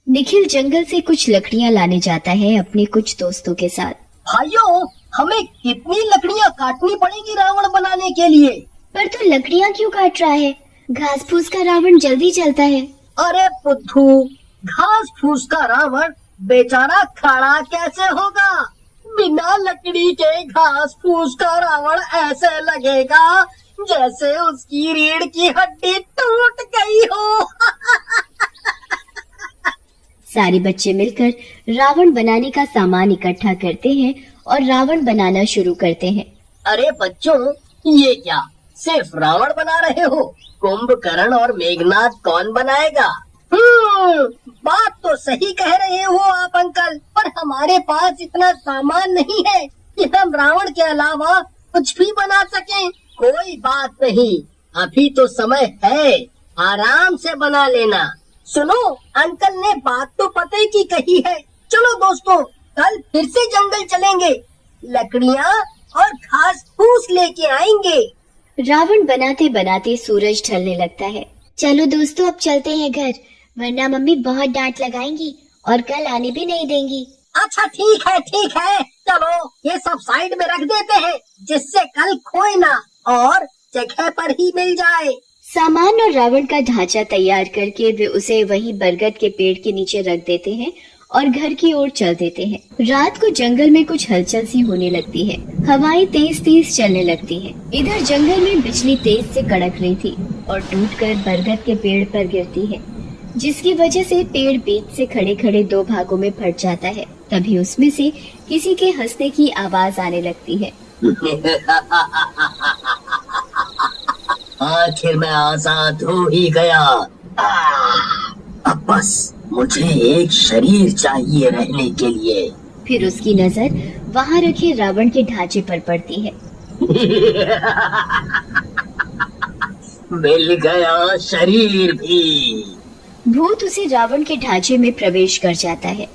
निखिल जंगल से कुछ लकड़ियां लाने जाता है अपने कुछ दोस्तों के साथ। भाइयों, हमें कितनी लकड़ियां काटनी पड़ेगी रावण बनाने के लिए? पर तू लकड़ियां क्यों काट रहा है? घास फूस का रावण जल्दी जलता है। अरे बुद्धू, घास फूस का रावण बेचारा खड़ा कैसे होगा? बिना लकड़ी के घास फूस का रावण ऐसे लगेगा जैसे उसकी रीढ़ की हड्डी टूट गई हो। सारे बच्चे मिलकर रावण बनाने का सामान इकट्ठा करते हैं और रावण बनाना शुरू करते हैं। अरे बच्चों, ये क्या सिर्फ रावण बना रहे हो? कुंभकर्ण और मेघनाथ कौन बनाएगा? बात तो सही कह रहे हो आप अंकल, पर हमारे पास इतना सामान नहीं है कि हम रावण के अलावा कुछ भी बना सकें। कोई बात नहीं, अभी तो समय है, आराम से बना लेना। सुनो, अंकल ने बात तो पते की कही है। चलो दोस्तों, कल फिर से जंगल चलेंगे, लकड़ियाँ और घास फूस लेके आएंगे। रावण बनाते बनाते सूरज ढलने लगता है। चलो दोस्तों, अब चलते हैं घर, वरना मम्मी बहुत डांट लगाएंगी और कल आने भी नहीं देंगी। अच्छा ठीक है, चलो ये सब साइड में रख देते हैं, जिससे कल खोए ना और जगह पर ही मिल जाए। सामान और रावण का ढांचा तैयार करके वे उसे वहीं बरगद के पेड़ के नीचे रख देते हैं और घर की ओर चल देते हैं। रात को जंगल में कुछ हलचल सी होने लगती है, हवाएं तेज तेज चलने लगती हैं। इधर जंगल में बिजली तेज से कड़क रही थी और टूटकर बरगद के पेड़ पर गिरती है, जिसकी वजह से पेड़ बीच से खड़े खड़े दो भागों में फट जाता है। तभी उसमें से किसी के हंसने की आवाज आने लगती है। आखिर मैं आजाद हो ही गया। अब बस मुझे एक शरीर चाहिए रहने के लिए। फिर उसकी नजर वहाँ रखे रावण के ढांचे पर पड़ती है। मिल गया शरीर भी। भूत उसे रावण के ढांचे में प्रवेश कर जाता है।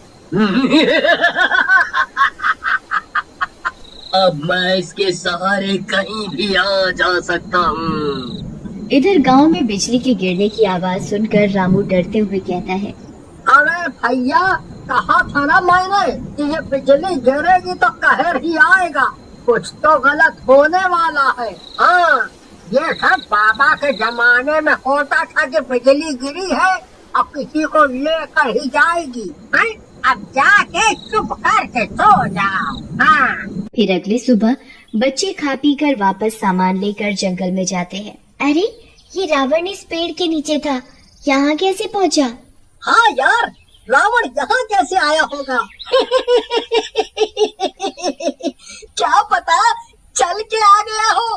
अब मैं इसके सहारे कहीं भी आ जा सकता हूँ। इधर गांव में बिजली के गिरने की आवाज सुनकर रामू डरते हुए कहता है, अरे भैया, कहा था ना मैंने कि ये बिजली गिरेगी तो कहर ही आएगा। कुछ तो गलत होने वाला है। हाँ, ये सब बाबा के जमाने में होता था कि बिजली गिरी है अब किसी को लेकर ही जाएगी। है? अब जाके चुप करके सो जाओ। हाँ। फिर अगली सुबह बच्चे खा पी कर वापस सामान लेकर जंगल में जाते हैं। अरे, ये रावण इस पेड़ के नीचे था, यहाँ कैसे पहुँचा? हाँ यार, रावण यहाँ कैसे आया होगा? क्या पता चल के आ गया हो,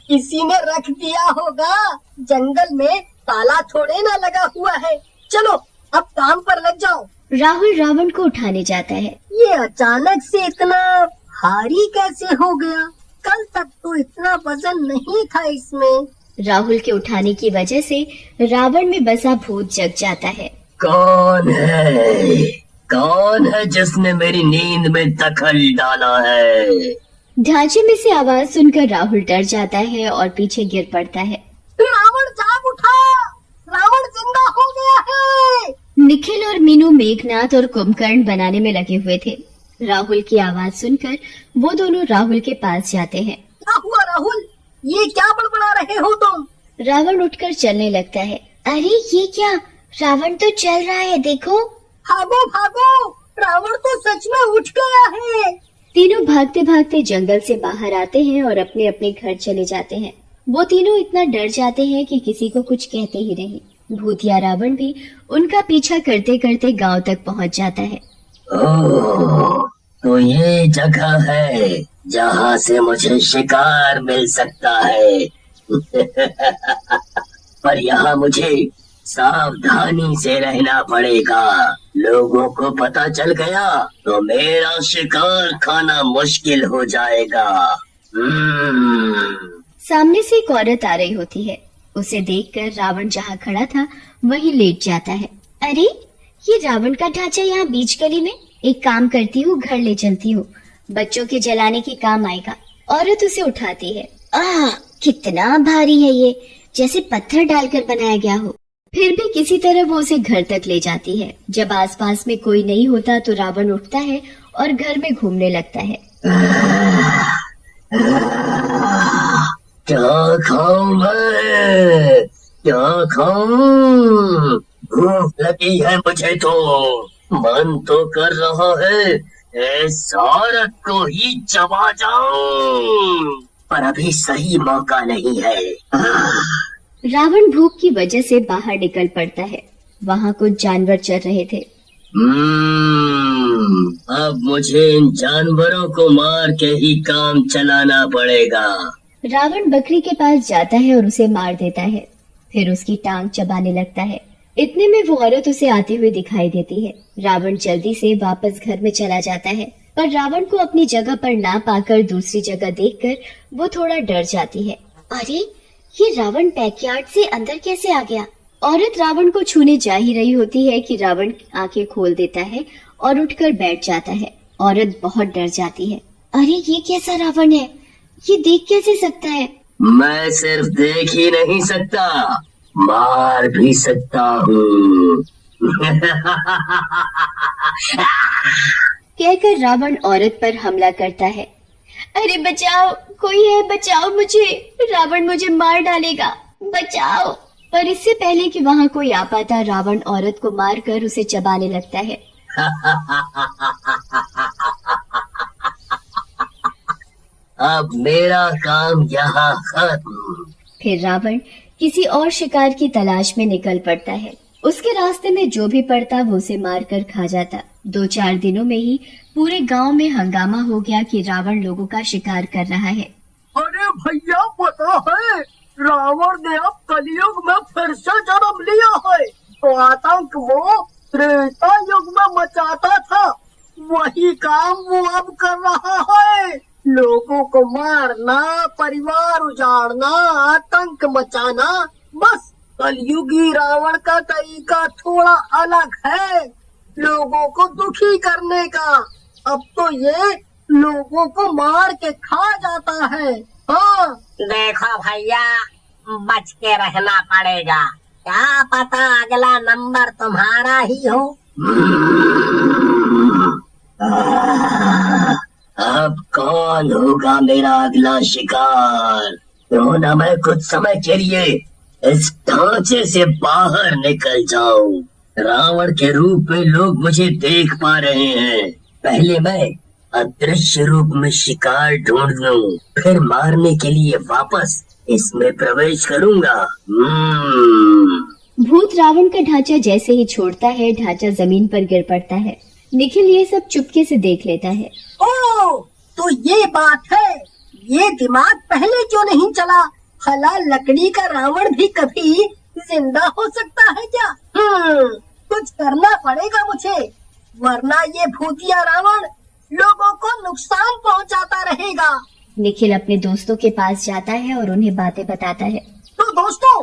किसी ने रख दिया होगा। जंगल में ताला थोड़े ना लगा हुआ है। चलो अब काम पर लग जाओ। राहुल रावण को उठाने जाता है। ये अचानक से इतना भारी कैसे हो गया? कल तक तो इतना वजन नहीं था इसमें। राहुल के उठाने की वजह से रावण में बसा भूत जग जाता है। कौन है जिसने मेरी नींद में दखल डाला है? ढांचे में से आवाज सुनकर राहुल डर जाता है और पीछे गिर पड़ता है। रावण जाग उठा, रावण जिंदा हो गया है। निखिल और मीनू मेघनाथ और कुंभकर्ण बनाने में लगे हुए थे। राहुल की आवाज सुनकर वो दोनों राहुल के पास जाते हैं। क्या हुआ राहुल, ये क्या बड़बड़ा रहे हो तुम? रावण उठकर चलने लगता है। अरे ये क्या, रावण तो चल रहा है, देखो। भागो भागो, रावण तो सच में उठ गया है। तीनों भागते भागते जंगल से बाहर आते हैं और अपने अपने घर चले जाते हैं। वो तीनों इतना डर जाते हैं कि किसी को कुछ कहते ही नहीं। भूतिया रावण भी उनका पीछा करते करते गांव तक पहुंच जाता है। ओह, तो ये जगह है जहाँ से मुझे शिकार मिल सकता है। पर यहाँ मुझे सावधानी से रहना पड़ेगा। लोगों को पता चल गया तो मेरा शिकार खाना मुश्किल हो जाएगा। सामने से एक औरत आ रही होती है। उसे देखकर रावण जहाँ खड़ा था वहीं लेट जाता है। अरे, ये रावण का ढांचा यहाँ बीच गली में। एक काम करती हूँ, घर ले चलती हूँ, बच्चों के जलाने के काम आएगा। औरत उसे उठाती है। कितना भारी है ये, जैसे पत्थर डालकर बनाया गया हो। फिर भी किसी तरह वो उसे घर तक ले जाती है। जब आसपास में कोई नहीं होता तो रावण उठता है और घर में घूमने लगता है। क्या खाऊं मैं, क्या खाऊं? भूख लगी है मुझे तो, मन तो कर रहा है इस औरत को ही चबा जाऊं, पर अभी सही मौका नहीं है। रावण भूख की वजह से बाहर निकल पड़ता है। वहाँ कुछ जानवर चर रहे थे। अब मुझे इन जानवरों को मार के ही काम चलाना पड़ेगा। रावण बकरी के पास जाता है और उसे मार देता है। फिर उसकी टांग चबाने लगता है। इतने में वो औरत उसे आती हुई दिखाई देती है। रावण जल्दी से वापस घर में चला जाता है, पर रावण को अपनी जगह पर ना पाकर दूसरी जगह देखकर वो थोड़ा डर जाती है। अरे, ये रावण बैकयार्ड से अंदर कैसे आ गया? औरत रावण को छूने जा ही रही होती है कि रावण आंखें खोल देता है और उठकर बैठ जाता है। औरत बहुत डर जाती है। अरे, ये कैसा रावण है? ये देख कैसे सकता है? मैं सिर्फ देख ही नहीं सकता, मार भी सकता हूँ। कहकर रावण औरत पर हमला करता है। अरे बचाओ, कोई है, बचाओ मुझे, रावण मुझे मार डालेगा, बचाओ। पर इससे पहले कि वहाँ कोई आ पाता, रावण औरत को मारकर उसे चबाने लगता है। अब मेरा काम यहाँ खत्म। फिर रावण किसी और शिकार की तलाश में निकल पड़ता है। उसके रास्ते में जो भी पड़ता वो उसे मारकर खा जाता। 2-4 दिनों में ही पूरे गांव में हंगामा हो गया कि रावण लोगों का शिकार कर रहा है। अरे भैया, पता है रावण ने अब कलयुग में फिर से जन्म लिया है। तो आतंक वो त्रेता युग में मचाता था, वही काम वो अब कर रहा है। लोगों को मारना, परिवार उजाड़ना, आतंक मचाना, बस कलयुगी रावण का तरीका थोड़ा अलग है लोगों को दुखी करने का। अब तो ये लोगों को मार के खा जाता है। हाँ, देखो भैया, बच के रहना पड़ेगा, क्या पता अगला नंबर तुम्हारा ही हो। अब कौन होगा मेरा अगला शिकार? क्यों न मैं कुछ समय के लिए इस ढांचे से बाहर निकल जाऊं। रावण के रूप में लोग मुझे देख पा रहे हैं। पहले मैं अदृश्य रूप में शिकार ढूंढ लूं, फिर मारने के लिए वापस इसमें प्रवेश करूंगा। भूत रावण का ढांचा जैसे ही छोड़ता है, ढांचा जमीन पर गिर पड़ता है। निखिल ये सब चुपके से देख लेता है। ओह, तो ये बात है, ये दिमाग पहले क्यों नहीं चला? भला लकड़ी का रावण भी कभी जिंदा हो सकता है क्या? कुछ करना पड़ेगा मुझे, वरना ये भूतिया रावण लोगों को नुकसान पहुंचाता रहेगा। निखिल अपने दोस्तों के पास जाता है और उन्हें बातें बताता है। तो दोस्तों,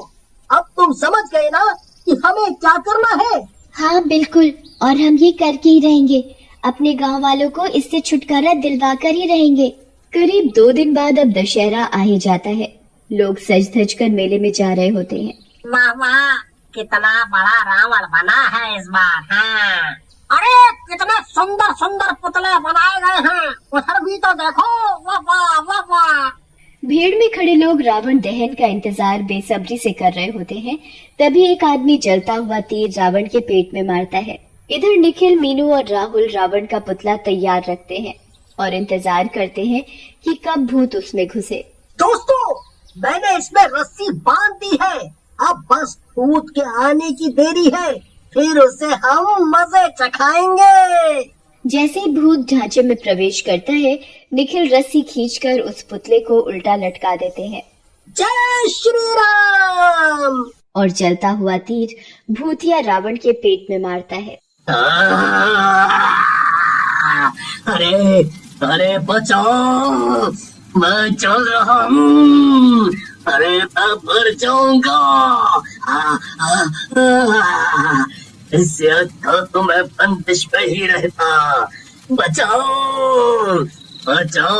अब तुम समझ गए ना कि हमें क्या करना है? हाँ बिल्कुल, और हम ये करके ही रहेंगे। अपने गांव वालों को इससे छुटकारा दिलवा कर ही रहेंगे। करीब 2 दिन बाद अब दशहरा आ ही जाता है। लोग सज धज कर मेले में जा रहे होते हैं। वाह वाह, कितना बड़ा रावण बना है इस बार। हाँ, अरे कितने सुंदर सुंदर पुतले बनाए गए हैं, उधर भी तो देखो। वाह वाह वाह वाह। भीड़ में खड़े लोग रावण दहन का इंतजार बेसब्री से कर रहे होते हैं। तभी एक आदमी जलता हुआ तीर रावण के पेट में मारता है। इधर निखिल, मीनू और राहुल रावण का पुतला तैयार रखते हैं और इंतजार करते हैं कि कब भूत उसमें घुसे। दोस्तों, मैंने इसमें रस्सी बांध दी है, अब बस भूत के आने की देरी है, फिर उसे हम मजे चखाएंगे। जैसे ही भूत ढांचे में प्रवेश करता है, निखिल रस्सी खींचकर उस पुतले को उल्टा लटका देते हैं। जय श्री राम। और जलता हुआ तीर भूतिया रावण के पेट में मारता है। अरे अरे बचाओ, मैं चल रहा हूँ। अरे मैं मर जाऊंगा। इससे अच्छा तो मैं बंदिश पे ही रहता। बचाओ बचाओ।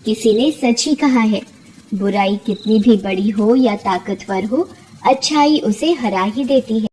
किसी ने सच ही कहा है, बुराई कितनी भी बड़ी हो या ताकतवर हो, अच्छाई उसे हरा ही देती है।